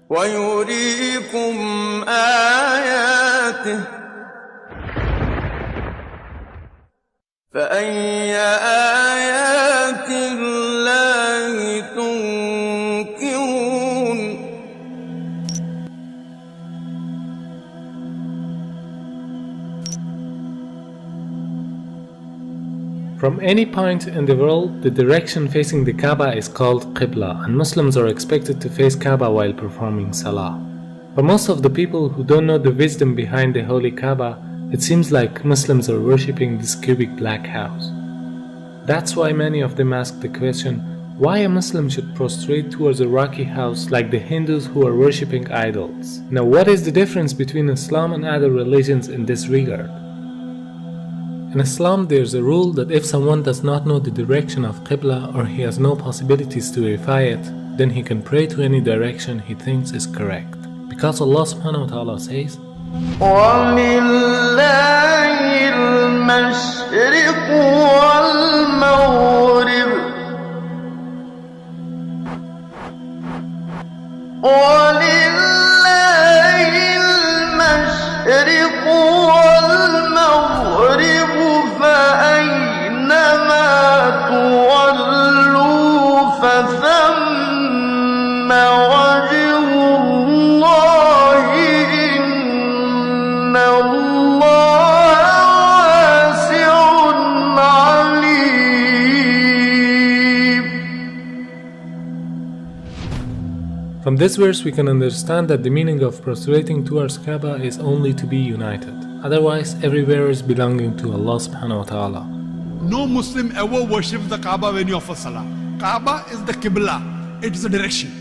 ويريكم آياته فأي آيات الله تنكرون. From any point in the world, the direction facing the Kaaba is called Qibla, and Muslims are expected to face Kaaba while performing Salah. For most of the people who don't know the wisdom behind the holy Kaaba, it seems like Muslims are worshipping this cubic black house. That's why many of them ask the question, why a Muslim should prostrate towards a rocky house like the Hindus who are worshipping idols. Now, what is the difference between Islam and other religions in this regard? In Islam, there's a rule that if someone does not know the direction of Qibla or he has no possibilities to verify it, then he can pray to any direction he thinks is correct. Because Allah subhanahu wa ta'ala says, وَلِلَّهِ الْمَشْرِقُ وَالْمَغْرِبُ وَلِلَّهِ الْمَشْرِقُ وَالْمَغْرِبُ فَأَيْنَمَا تُوَلُّوا فَثَمَّ وَجْهُ اللَّهِ إِنَّ اللَّهَ وَاسِعٌ عَلِيمٌ. From this verse we can understand that the meaning of prostrating towards Kaaba is only to be united. Otherwise, everywhere is belonging to Allah subhanahu wa ta'ala. No Muslim ever worships the Kaaba when you offer Salah. Kaaba is the Qibla, it is the direction.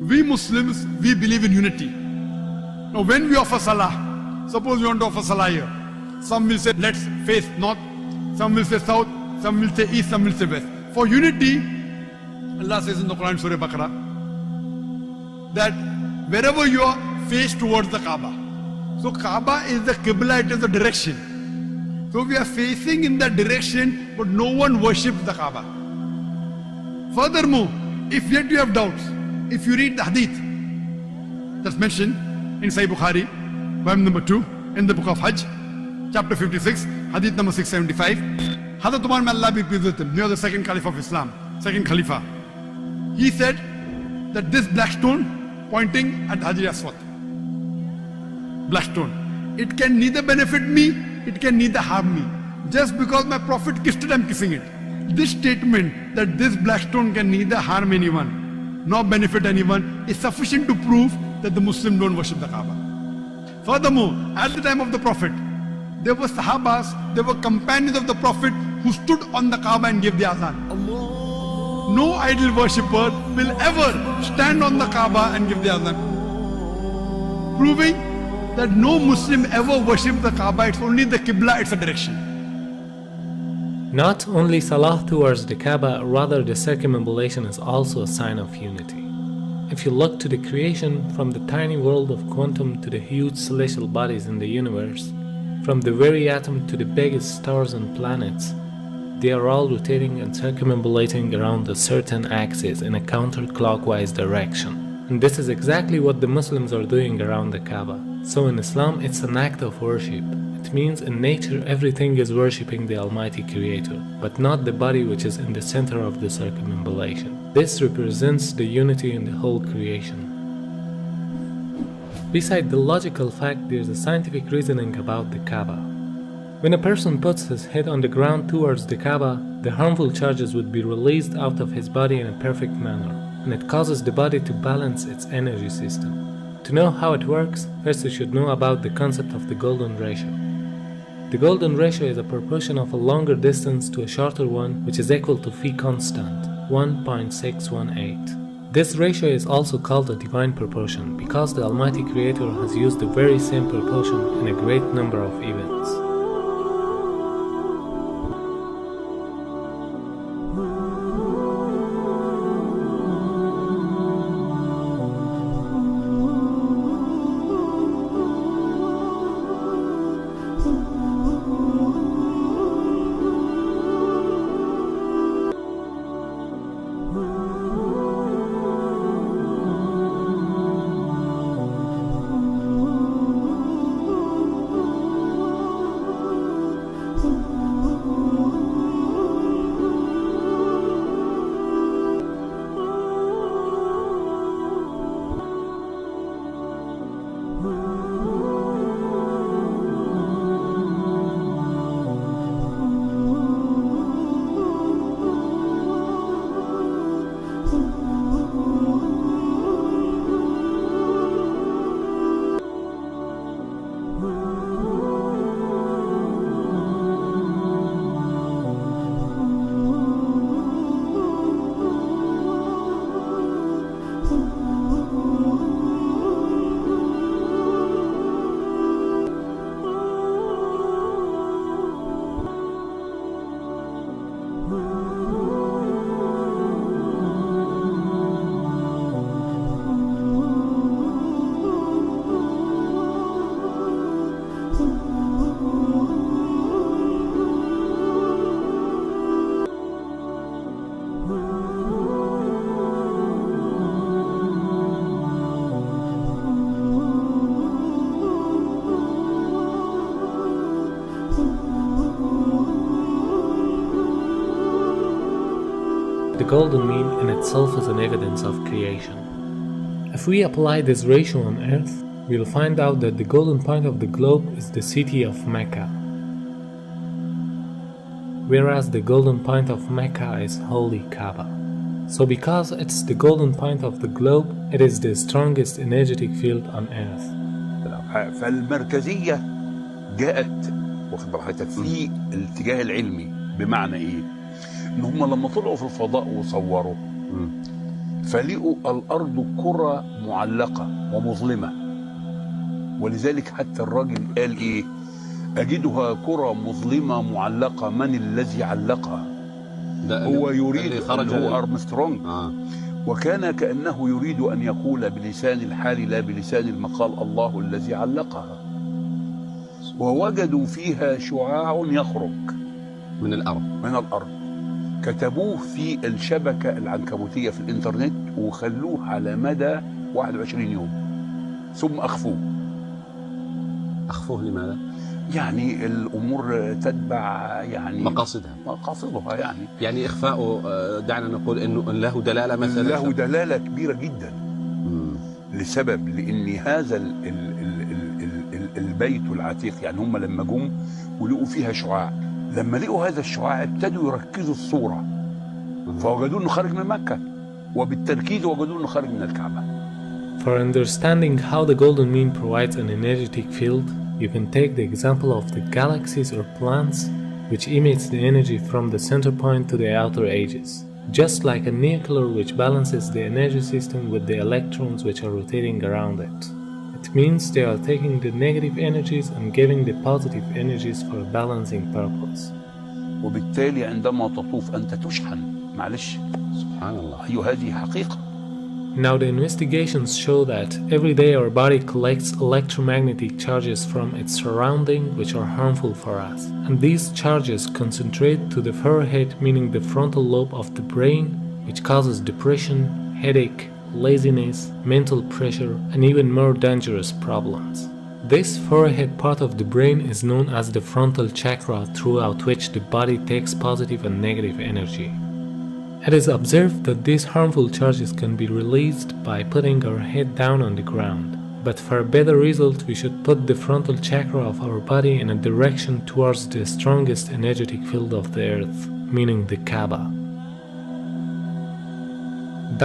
We Muslims, we believe in unity. Now when we offer Salah, suppose you want to offer Salah here. Some will say, let's face north, some will say south, some will say east, some will say west. For unity, Allah says in the Quran, Surah Baqarah, that wherever you are, face towards the Kaaba. So Kaaba is the Qibla, it is the direction. So we are facing in that direction, but no one worships the Kaaba. Furthermore, if yet you have doubts, if you read the Hadith that's mentioned in Sahih Bukhari, volume number 2, in the book of Hajj, chapter 56, Hadith number 675, Hazrat Umar, may Allah be pleased with him, near the second Caliph of Islam, second Khalifa, he said that this black stone pointing at Hajar Aswad, black stone, it can neither benefit me, it can neither harm me. Just because my Prophet kissed it, I'm kissing it. This statement that this black stone can neither harm anyone nor benefit anyone is sufficient to prove that the Muslims don't worship the Kaaba. Furthermore, at the time of the Prophet, there were Sahabas, there were companions of the Prophet who stood on the Kaaba and gave the azan. No idol worshipper will ever stand on the Kaaba and give the azan, proving that no Muslim ever worships the Kaaba. It's only the Qibla, it's a direction. Not only Salah towards the Kaaba, rather the circumambulation is also a sign of unity. If you look to the creation, from the tiny world of quantum to the huge celestial bodies in the universe, from the very atom to the biggest stars and planets, they are all rotating and circumambulating around a certain axis in a counterclockwise direction. And this is exactly what the Muslims are doing around the Kaaba. So in Islam, it's an act of worship. It means in nature everything is worshipping the Almighty Creator, but not the body which is in the center of the circumambulation. This represents the unity in the whole creation. Beside the logical fact, there's a scientific reasoning about the Kaaba. When a person puts his head on the ground towards the Kaaba, the harmful charges would be released out of his body in a perfect manner, and it causes the body to balance its energy system. To know how it works, first you should know about the concept of the golden ratio. The golden ratio is a proportion of a longer distance to a shorter one, which is equal to phi constant, 1.618. This ratio is also called a divine proportion because the Almighty Creator has used the very same proportion in a great number of events. the golden mean in itself is an evidence of creation. If we apply this ratio on Earth, we'll find out that the golden point of the globe is the city of Mecca, whereas the golden point of Mecca is holy Kaaba. So because it's the golden point of the globe, it is the strongest energetic field on Earth. فالمركزية جاءت واخد بالك في الاتجاه العلمي، بمعنى ايه؟ ان هم لما طلعوا في الفضاء وصوروا فلقوا الارض كرة معلقة ومظلمة، ولذلك حتى الراجل قال ايه؟ اجدها كرة مظلمة معلقة، من الذي علقها؟ هو يريد هو أرمسترونج. وكان كأنه يريد أن يقول بلسان الحال لا بلسان المقال الله الذي علقها. ووجدوا فيها شعاع يخرج من الأرض. كتبوه في الشبكة العنكبوتية في الإنترنت وخلوه على مدى 21 يوم ثم أخفوه. أخفوه لماذا؟ يعني الأمور تتبع يعني مقاصدها يعني إخفاؤه دعنا نقول إنه له دلالة مثلا، له دلالة كبيرة جدا. لسبب لأن هذا البيت العتيق، يعني هم لما جم ولقوا فيها شعاع، لما لقوا هذا الشعاع ابتدوا يركزوا الصورة فوجدوا إنه خارج من مكة، وبالتركيز وجدوا إنه خارج من الكعبة. For understanding how the golden mean provides an energetic field, you can take the example of the galaxies or planets, which emits the energy from the center point to the outer edges, just like a nuclear which balances the energy system with the electrons which are rotating around it. It means they are taking the negative energies and giving the positive energies for a balancing purpose. وبالتالي عندما تطوف أنت تشحن. معلش سبحان الله. أيوة هذه حقيقة. Now the investigations show that every day our body collects electromagnetic charges from its surrounding which are harmful for us. And these charges concentrate to the forehead, meaning the frontal lobe of the brain, which causes depression, headache, laziness, mental pressure, and even more dangerous problems. This forehead part of the brain is known as the frontal chakra, throughout which the body takes positive and negative energy. It is observed that these harmful charges can be released by putting our head down on the ground. But for a better result, we should put the frontal chakra of our body in a direction towards the strongest energetic field of the earth, meaning the Kaaba.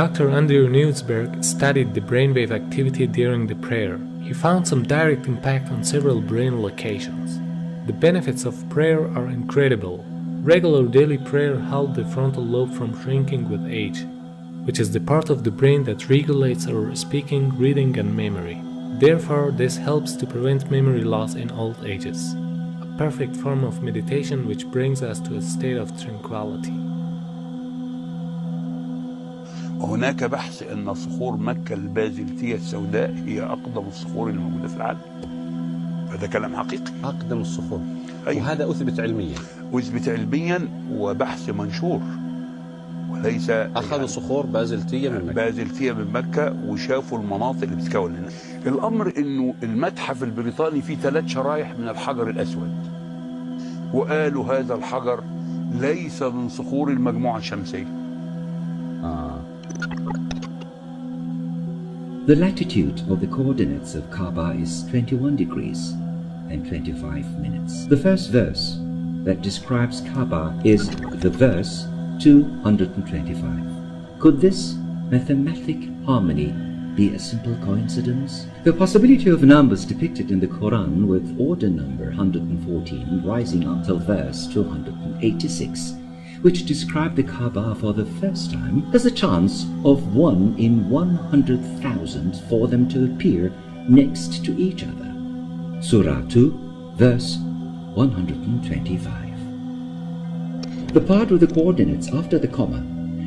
Dr. Andrew Newsberg studied the brainwave activity during the prayer. He found some direct impact on several brain locations. The benefits of prayer are incredible. Regular daily prayer helps the frontal lobe from shrinking with age, which is the part of the brain that regulates our speaking, reading, and memory. Therefore, this helps to prevent memory loss in old ages, a perfect form of meditation which brings us to a state of tranquility. وهناك بحث أن صخور مكة البازلتية السوداء هي أقدم الصخور الموجودة في العالم. هذا كلام حقيقي. أقدم الصخور. أيوة. وهذا أثبت علميا. أثبت علميا وبحث منشور، وليس أخذوا يعني صخور بازلتية من مكة وشافوا المناطق اللي بتتكون هنا. الأمر إنه المتحف البريطاني فيه 3 شرايح من الحجر الأسود، وقالوا هذا الحجر ليس من صخور المجموعة الشمسية. The latitude of the coordinates of Kaaba is 21 degrees and 25 minutes. The first verse that describes Kaaba is the verse 225. Could this mathematic harmony be a simple coincidence? The possibility of numbers depicted in the Quran with order number 114 rising until verse 286, which describe the Kaaba for the first time, has a chance of 1 in 100,000 for them to appear next to each other. Surah 2, verse 125. The part of the coordinates after the comma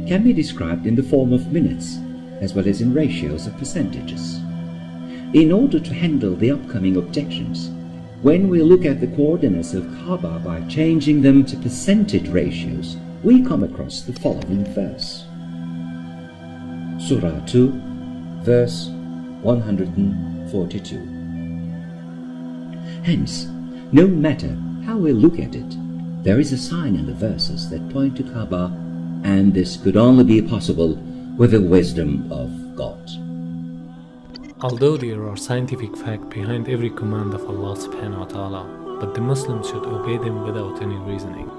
can be described in the form of minutes, as well as in ratios of percentages. In order to handle the upcoming objections, when we look at the coordinates of Kaaba by changing them to percentage ratios, we come across the following verse. Surah 2, verse 142. Hence, no matter how we look at it, there is a sign in the verses that point to Kaaba and this could only be possible with the wisdom of God. Although there are scientific facts behind every command of Allah subhanahu wa ta'ala, but the Muslims should obey them without any reasoning.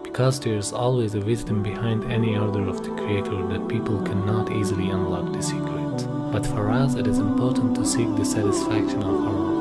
Because there is always a wisdom behind any order of the Creator that people cannot easily unlock the secret. But for us it is important to seek the satisfaction of our